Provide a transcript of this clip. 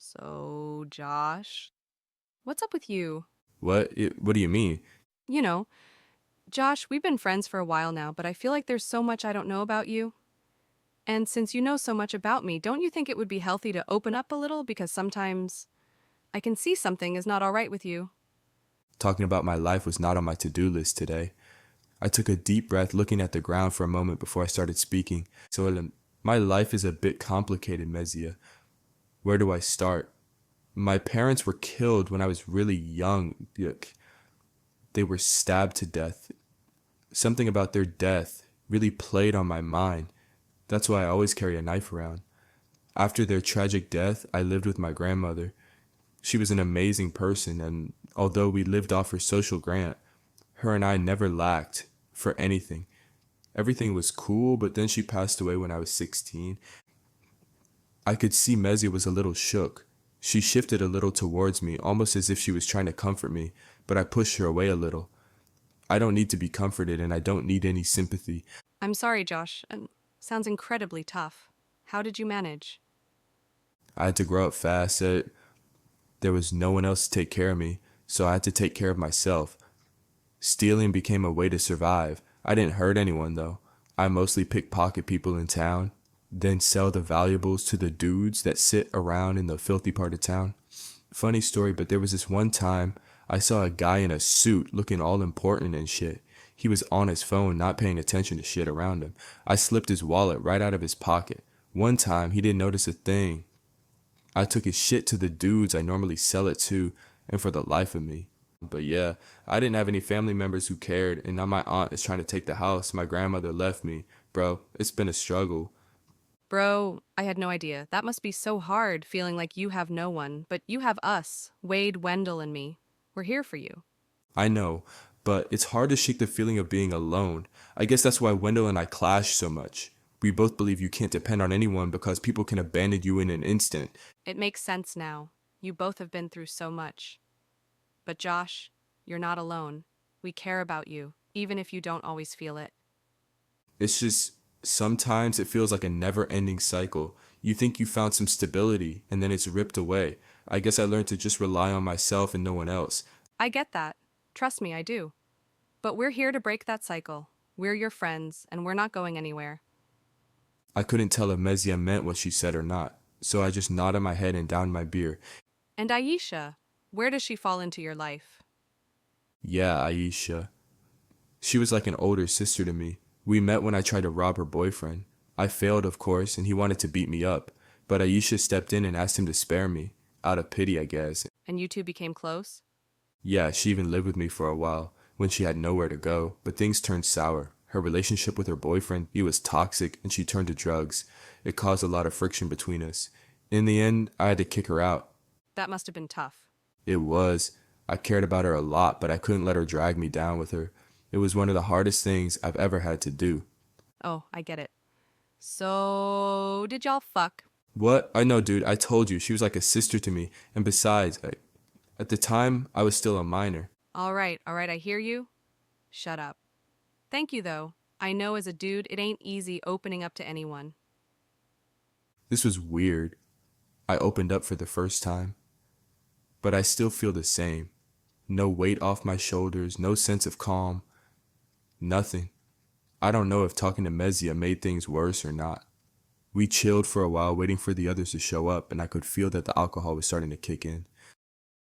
So, Josh, what's up with you? What do you mean? You know, Josh, we've been friends for a while now, but I feel like there's so much I don't know about you. And since you know so much about me, don't you think it would be healthy to open up a little? Because sometimes I can see something is not all right with you. Talking about my life was not on my to-do list today. I took a deep breath looking at the ground for a moment before I started speaking. My life is a bit complicated, Mezia. Where do I start? My parents were killed when I was really young. Yuck. They were stabbed to death. Something about their death really played on my mind. That's why I always carry a knife around. After their tragic death, I lived with my grandmother. She was an amazing person, and although we lived off her social grant, her and I never lacked for anything. Everything was cool, but then she passed away when I was 16. I could see Mezia was a little shook. She shifted a little towards me, almost as if she was trying to comfort me, but I pushed her away a little. I don't need to be comforted, and I don't need any sympathy. I'm sorry, Josh, and sounds incredibly tough. How did you manage? I had to grow up fast. There was no one else to take care of me, so I had to take care of myself. Stealing became a way to survive. I didn't hurt anyone, though. I mostly pickpocket people in town, then sell the valuables to the dudes that sit around in the filthy part of town. Funny story, but there was this one time I saw a guy in a suit looking all important and shit. He was on his phone, not paying attention to shit around him. I slipped his wallet right out of his pocket. One time, he didn't notice a thing. I took his shit to the dudes I normally sell it to, and for the life of me. But yeah, I didn't have any family members who cared, and now my aunt is trying to take the house. My grandmother left me. Bro, it's been a struggle. Bro, I had no idea. That must be so hard, feeling like you have no one, but you have us, Wade, Wendell, and me. We're here for you. I know, but it's hard to shake the feeling of being alone. I guess that's why Wendell and I clash so much. We both believe you can't depend on anyone because people can abandon you in an instant. It makes sense now. You both have been through so much. But Josh, you're not alone. We care about you, even if you don't always feel it. It's just sometimes it feels like a never ending cycle. You think you found some stability and then it's ripped away. I guess I learned to just rely on myself and no one else. I get that. Trust me, I do. But we're here to break that cycle. We're your friends, and we're not going anywhere. I couldn't tell if Mezia meant what she said or not, so I just nodded my head and downed my beer. And Aisha, where does she fall into your life? Yeah, Aisha. She was like an older sister to me. We met when I tried to rob her boyfriend. I failed, of course, and he wanted to beat me up, but Aisha stepped in and asked him to spare me, out of pity, I guess. And you two became close? Yeah, she even lived with me for a while, when she had nowhere to go, but things turned sour. Her relationship with her boyfriend, he was toxic, and she turned to drugs. It caused a lot of friction between us. In the end, I had to kick her out. That must have been tough. It was. I cared about her a lot, but I couldn't let her drag me down with her. It was one of the hardest things I've ever had to do. Oh, I get it. So, did y'all fuck? What? I know, dude. I told you. She was like a sister to me. And besides, at the time, I was still a minor. All right, I hear you. Shut up. Thank you, though. I know as a dude, it ain't easy opening up to anyone. This was weird. I opened up for the first time. But I still feel the same. No weight off my shoulders, no sense of calm, nothing. I don't know if talking to Mezia made things worse or not. We chilled for a while waiting for the others to show up, and I could feel that the alcohol was starting to kick in.